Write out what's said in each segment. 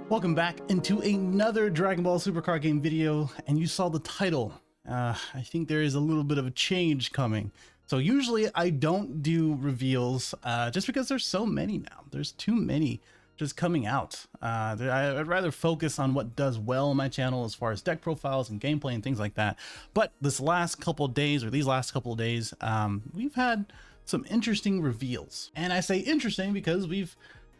Welcome back into another Dragon Ball Super card game video, and you saw the title. I think there is a little bit of a change coming. So usually I don't do reveals just because there's so many now. There's too many just coming out. I'd rather focus on what does well on my channel as far as deck profiles and gameplay and things like that. But this last couple of days, or these last couple of days, we've had some interesting reveals. And I say interesting because we've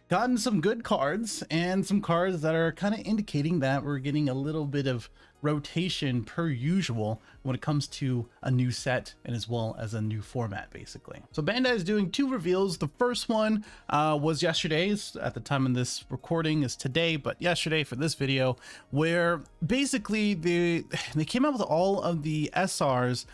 gotten some good cards and some cards that are kind of indicating that we're getting a little bit of rotation per usual when it comes to a new set and as well as a new format, basically. So Bandai is doing two reveals. The first one was yesterday's. At the time of this recording is today, but yesterday for this video, where basically they came out with all of the SRs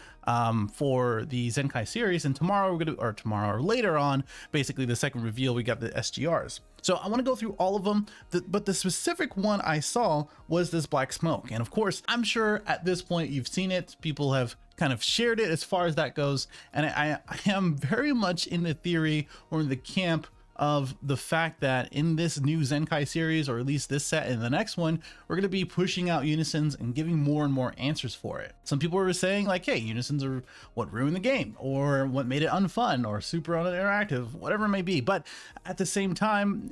for the Zenkai series, and tomorrow or later on, basically the second reveal, we got the SGRs. So I want to go through all of them, but the specific one I saw was this black smoke. And of course, I'm sure at this point you've seen it. People have kind of shared it as far as that goes. And I am very much in the theory or in the camp of the fact that in this new Zenkai series, or at least this set and the next one, we're going to be pushing out Unisons and giving more and more answers for it. Some people were saying like, hey, Unisons are what ruined the game, or what made it unfun, or super uninteractive, whatever it may be. But at the same time,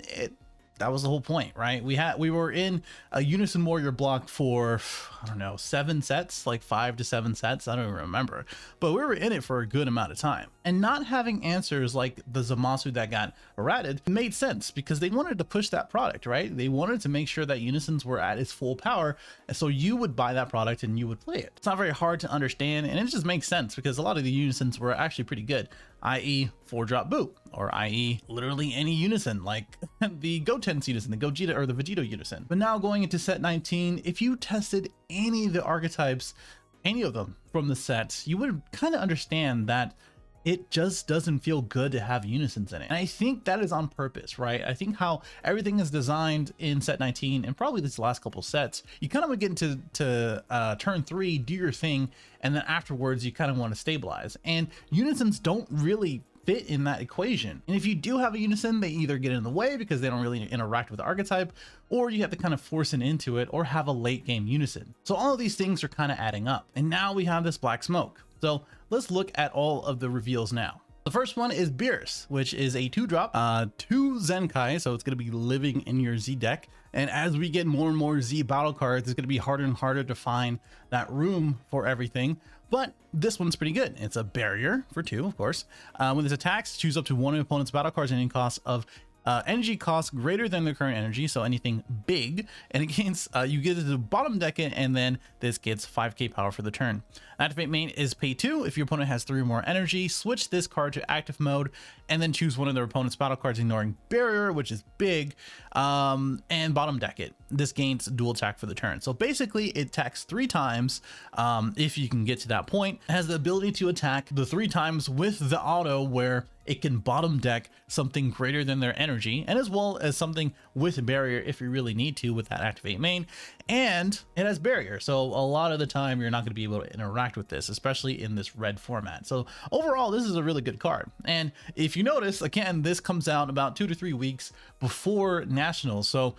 that was the whole point, right? We were in a Unison Warrior block for, I don't know, 7 sets, like 5 to 7 sets. I don't even remember, but we were in it for a good amount of time. And not having answers like the Zamasu that got errated made sense because they wanted to push that product, right? They wanted to make sure that Unisons were at its full power. And so you would buy that product and you would play it. It's not very hard to understand. And it just makes sense because a lot of the Unisons were actually pretty good, i.e. 4-drop boot, or i.e. literally any Unison, like the Goten's Unison, the Gogeta or the Vegito Unison. But now going into set 19, if you tested any of the archetypes, any of them from the set, you would kind of understand that it just doesn't feel good to have Unisons in it. And I think that is on purpose, right? I think how everything is designed in set 19 and probably this last couple sets, you kind of would get into turn 3, do your thing, and then afterwards you kind of want to stabilize. And Unisons don't really fit in that equation. And if you do have a Unison, they either get in the way because they don't really interact with the archetype, or you have to kind of force it into it, or have a late game Unison. So all of these things are kind of adding up. And now we have this black smoke. So let's look at all of the reveals now. The first one is Beerus, which is a 2-drop, 2 Zenkai, so it's going to be living in your Z deck. And as we get more and more Z battle cards, it's going to be harder and harder to find that room for everything. But this one's pretty good. It's a barrier for 2, of course. When this attacks, choose up to one of your opponent's battle cards and any cost of energy costs greater than the current energy, so anything big, and against you get to the bottom deck it, and then this gets 5k power for the turn. Activate main is pay 2. If your opponent has 3 or more energy, switch this card to active mode and then choose one of their opponent's battle cards ignoring barrier, which is big, and bottom deck it. This gains dual attack for the turn. So basically it attacks 3 times if you can get to that point. It has the ability to attack the 3 times with the auto where it can bottom deck something greater than their energy, and as well as something with barrier if you really need to with that activate main. And it has barrier, so a lot of the time you're not going to be able to interact with this, especially in this red format. So overall, this is a really good card. And if you notice, again, this comes out about 2 to 3 weeks before Nationals. So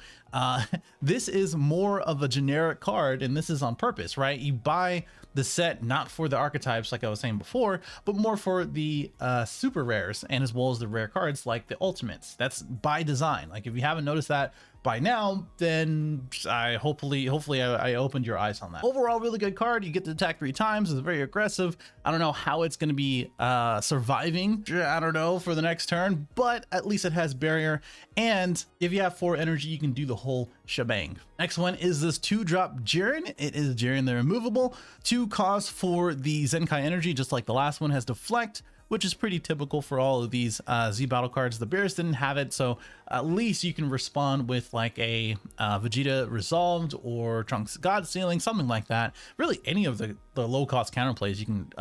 this is more of a generic card, and this is on purpose, right? You buy the set not for the archetypes like I was saying before, but more for the super rares, and as well as the rare cards like the ultimates. That's by design. Like if you haven't noticed that by now, then hopefully I opened your eyes on that. Overall, really good card. You get to attack 3 times. It's very aggressive. I don't know how it's going to be surviving, I don't know, for the next turn, but at least it has barrier. And if you have 4 energy, you can do the whole shebang. Next one is this 2-drop Jiren. It is Jiren the removable. 2 cost for the Zenkai energy, just like the last one, has deflect, which is pretty typical for all of these Z battle cards. The Beerus didn't have it, so at least you can respond with like a Vegeta Resolved or Trunks God Sealing, something like that. Really, any of the low cost counterplays you can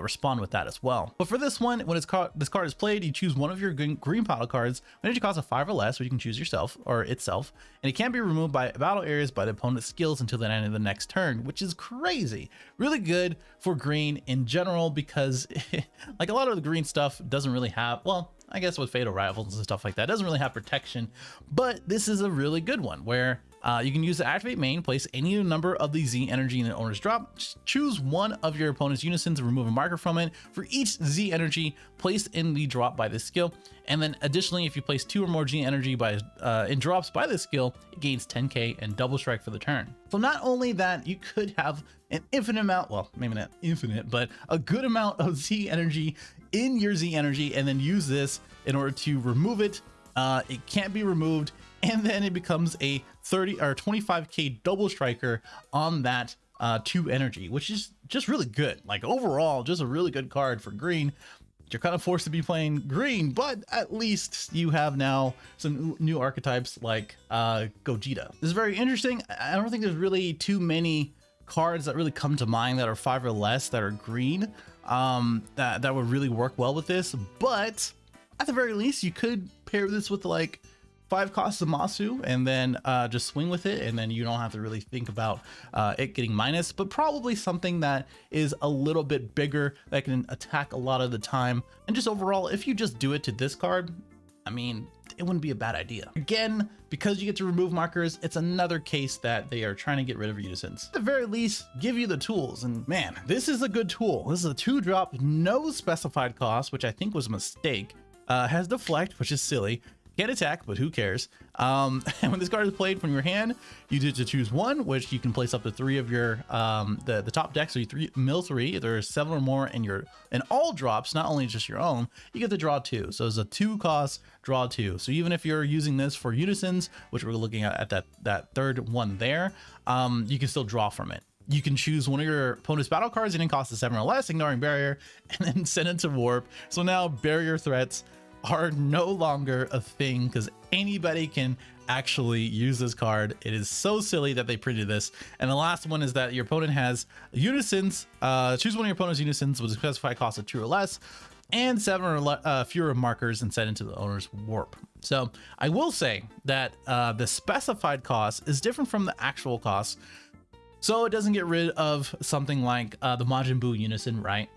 respond with that as well. But for this one, when this card is played, you choose one of your green battle cards when energy costs a 5 or less, or you can choose yourself or itself, and it can be removed by battle areas by the opponent's skills until the end of the next turn, which is crazy. Really good for green in general, because like a lot of the green stuff doesn't really have, well, I guess with fatal rivals and stuff like that, doesn't really have protection, but this is a really good one where you can use the activate main, place any number of the Z energy in the owner's drop, choose one of your opponent's unisons and remove a marker from it for each Z energy placed in the drop by this skill. And then additionally, if you place 2 or more G energy in drops by this skill, it gains 10k and double strike for the turn. So not only that, you could have an infinite amount, well, maybe not infinite, but a good amount of Z energy in your Z energy, and then use this in order to remove it. It can't be removed, and then it becomes a 30 or 25k double striker on that 2 energy, which is just really good. Like overall, just a really good card for green. You're kind of forced to be playing green, but at least you have now some new archetypes like Gogeta. This is very interesting. I don't think there's really too many cards that really come to mind that are 5 or less that are green that would really work well with this, but at the very least you could pair this with like 5 costs of Masu and then just swing with it, and then you don't have to really think about it getting minus, but probably something that is a little bit bigger that can attack a lot of the time. And just overall, if you just do it to this card, I mean, it wouldn't be a bad idea. Again, because you get to remove markers, it's another case that they are trying to get rid of unisons. At the very least, give you the tools, and man, this is a good tool. This is a 2-drop, no specified cost, which I think was a mistake. Has deflect, which is silly. Can't attack, but who cares? And when this card is played from your hand, you get to choose one, which you can place up to 3 of your the top deck. So you mill 3. If there's 7 or more in all drops, not only just your own, you get to draw 2. So it's a 2 cost, draw 2. So even if you're using this for unisons, which we're looking at that third one there, you can still draw from it. You can choose one of your opponent's battle cards and it costs a 7 or less, ignoring barrier, and then send it to warp. So now barrier threats are no longer a thing because anybody can actually use this card. It is so silly that they printed this. And the last one is that your opponent has unisons. Choose one of your opponent's unisons with a specified cost of 2 or less and 7 or fewer markers and set into the owner's warp. So I will say that the specified cost is different from the actual cost. So it doesn't get rid of something like the Majin Buu unison, right?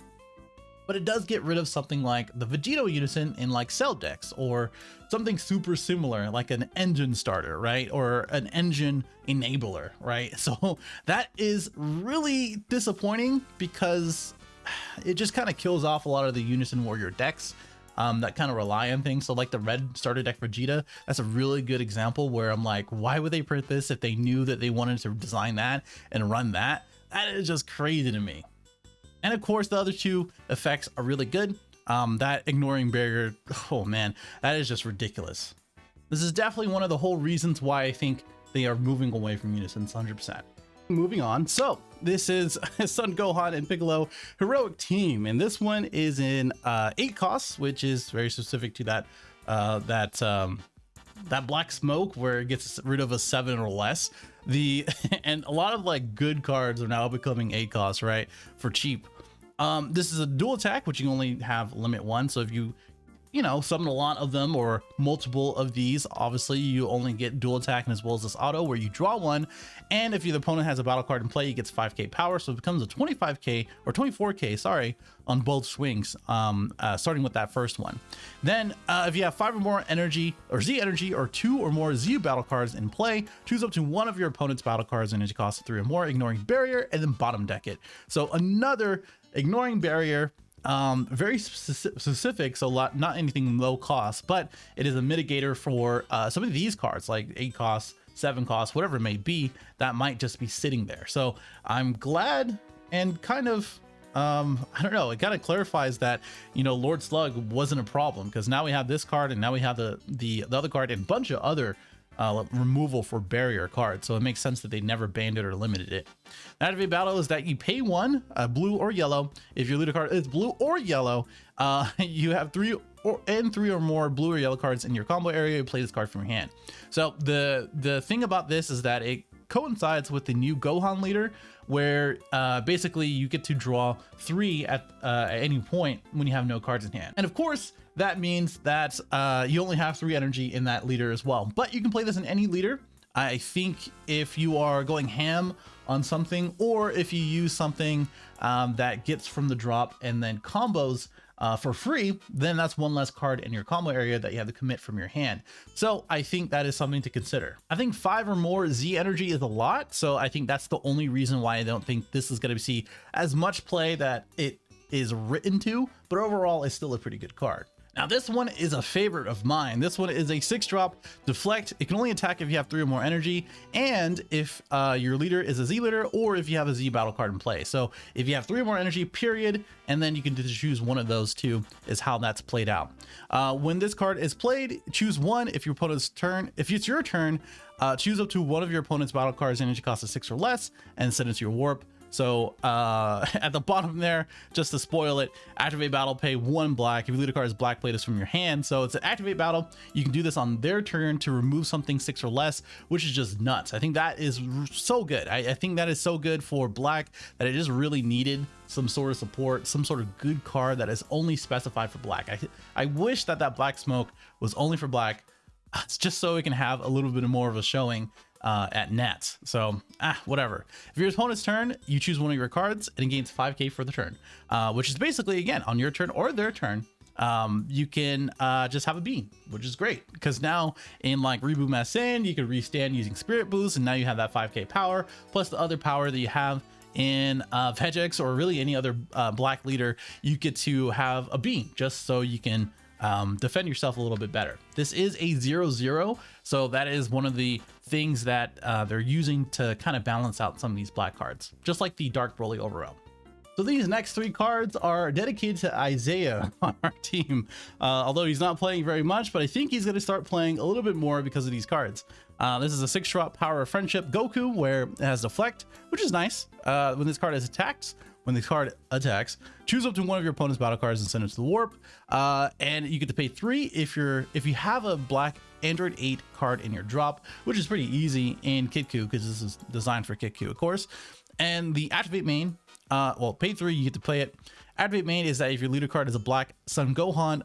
But it does get rid of something like the Vegito unison in like Cell decks, or something super similar like an engine starter, right? Or an engine enabler, right? So that is really disappointing because it just kind of kills off a lot of the unison warrior decks that kind of rely on things. So like the red starter deck Vegeta, that's a really good example where I'm like, why would they print this if they knew that they wanted to design that and run that? That is just crazy to me. And of course, the other 2 effects are really good. That ignoring barrier, oh man, that is just ridiculous. This is definitely one of the whole reasons why I think they are moving away from unisons 100%. Moving on. So this is Son Gohan and Piccolo Heroic Team. And this one is in 8 costs, which is very specific to that black smoke where it gets rid of a 7 or less. And a lot of like good cards are now becoming 8 costs, right? For cheap. This is a dual attack, which you only have limit 1. So if you summon a lot of them or multiple of these, obviously you only get dual attack, and as well as this auto where you draw 1. And if your opponent has a battle card in play, he gets 5k power. So it becomes a 25k or 24k, sorry, on both swings, starting with that first one. Then if you have 5 or more energy or Z energy or 2 or more Z battle cards in play, choose up to one of your opponent's battle cards and energy cost of 3 or more, ignoring barrier, and then bottom deck it. So another ignoring barrier, very specific, so not anything low cost, but it is a mitigator for some of these cards like 8 costs, 7 costs, whatever it may be, that might just be sitting there. So I'm glad, and kind of I don't know, it kind of clarifies that Lord Slug wasn't a problem, because now we have this card, and now we have the other card and a bunch of other removal for barrier cards. So it makes sense that they never banned it or limited it. The activate battle is that you pay 1, blue or yellow. If your leader card is blue or yellow, you have 3 or more blue or yellow cards in your combo area. You play this card from your hand. So the thing about this is that it coincides with the new Gohan leader, where basically you get to draw 3 at any point when you have no cards in hand. And of course, that means that you only have 3 energy in that leader as well. But you can play this in any leader. I think if you are going ham on something, or if you use something that gets from the drop and then combos for free, then that's 1 less card in your combo area that you have to commit from your hand. So I think that is something to consider. I think 5 or more Z energy is a lot, so I think that's the only reason why I don't think this is going to see as much play that it is written to, but overall it's still a pretty good card. Now this one is a favorite of mine. This one is a 6-drop deflect. It can only attack if you have 3 or more energy, and if your leader is a Z leader, or if you have a Z battle card in play. So if you have 3 or more energy, period, and then you can just choose one of those two is how that's played out. When this card is played, choose one. If your opponent's turn, if it's your turn, choose up to one of your opponent's battle cards energy cost is 6 or less, and send it to your warp. So at the bottom there, just to spoil it, activate battle, pay 1 black. If your leader card is black, play this from your hand. So it's an activate battle. You can do this on their turn to remove something 6 or less, which is just nuts. I think that is so good. I think that is so good for black that it just really needed some sort of support, some sort of good card that is only specified for black. I wish that black smoke was only for black. It's just so it can have a little bit more of a showing at nets. So whatever. If your opponent's turn, you choose one of your cards and it gains 5k for the turn, which is basically, again, on your turn or their turn, you can just have a beam, which is great, because now in like Reboot Mass Sin, you can restand using Spirit Boost, and now you have that 5k power plus the other power that you have in Vegex or really any other black leader. You get to have a beam just so you can defend yourself a little bit better. This is a 0/0, so that is one of the things that they're using to kind of balance out some of these black cards, just like the Dark Broly Overwhelm. So these next 3 cards are dedicated to Isaiah on our team, although he's not playing very much, but I think he's going to start playing a little bit more because of these cards. This is a 6-drop Power of Friendship Goku, where it has Deflect, which is nice. When this card is attacked, choose up to one of your opponent's battle cards and send it to the warp, and you get to pay 3 if you have a black Android 8 card in your drop, which is pretty easy in Kitku because this is designed for Kitku, of course. And the activate main, well, pay 3, you get to play it. Activate main is that if your leader card is a black Son Goku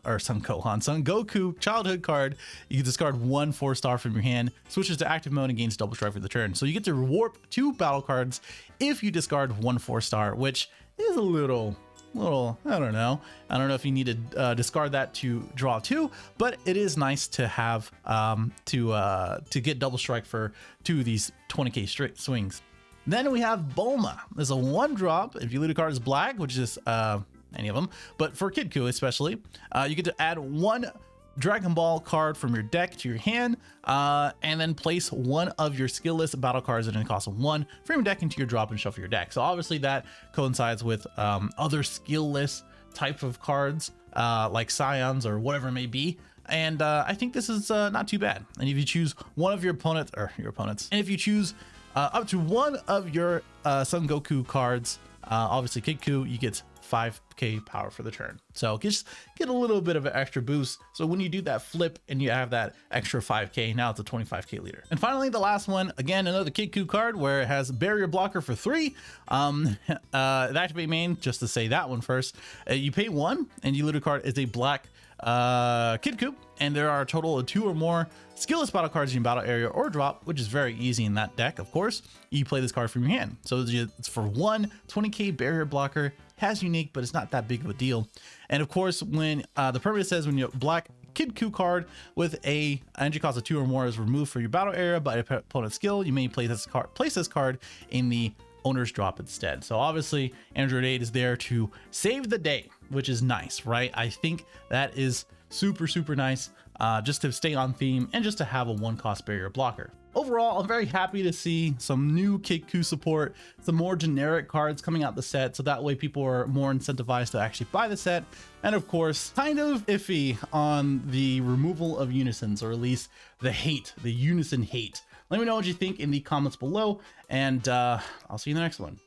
childhood card, you can discard 1 4-star from your hand, switches to active mode, and gains double strike for the turn. So you get to warp 2 battle cards if you discard 1 4-star, which is a little, I don't know if you need to discard that to draw 2, but it is nice to have to get double strike for 2 of these 20k straight swings. Then we have Bulma. There's a 1-drop if your leader card is black, which is any of them, but for Kitku especially, you get to add 1 Dragon Ball card from your deck to your hand, and then place 1 of your skill-less battle cards at a cost of 1 from your deck into your drop and shuffle your deck. So obviously that coincides with other skill-less type of cards, like Scions or whatever it may be. And I think this is not too bad. And if you choose one of your opponents, and if you choose up to one of your Son Goku cards, obviously Kitku, you get 5k power for the turn. So just get a little bit of an extra boost. So when you do that flip and you have that extra 5k, now it's a 25k leader. And finally, the last one, again, another Kitku card where it has barrier blocker for 3. The activate main, just to say that one first, you pay 1 and your leader card is a black Kitku, and there are a total of 2 or more skillless battle cards in your battle area or drop, which is very easy in that deck. Of course, you play this card from your hand, so it's for 1 20k barrier blocker. Has unique, but it's not that big of a deal. And of course, when the permanent says when your black Kitku card with a energy cost of 2 or more is removed from your battle area by an opponent's skill, you may place this card in the owner's drop instead. So obviously Android 8 is there to save the day, which is nice, right? I think that is super nice, just to stay on theme and just to have a 1-cost barrier blocker. Overall, I'm very happy to see some new Kitku support, some more generic cards coming out the set, so that way people are more incentivized to actually buy the set. And of course, kind of iffy on the removal of Unisons, or at least the Unison hate. Let me know what you think in the comments below, and I'll see you in the next one.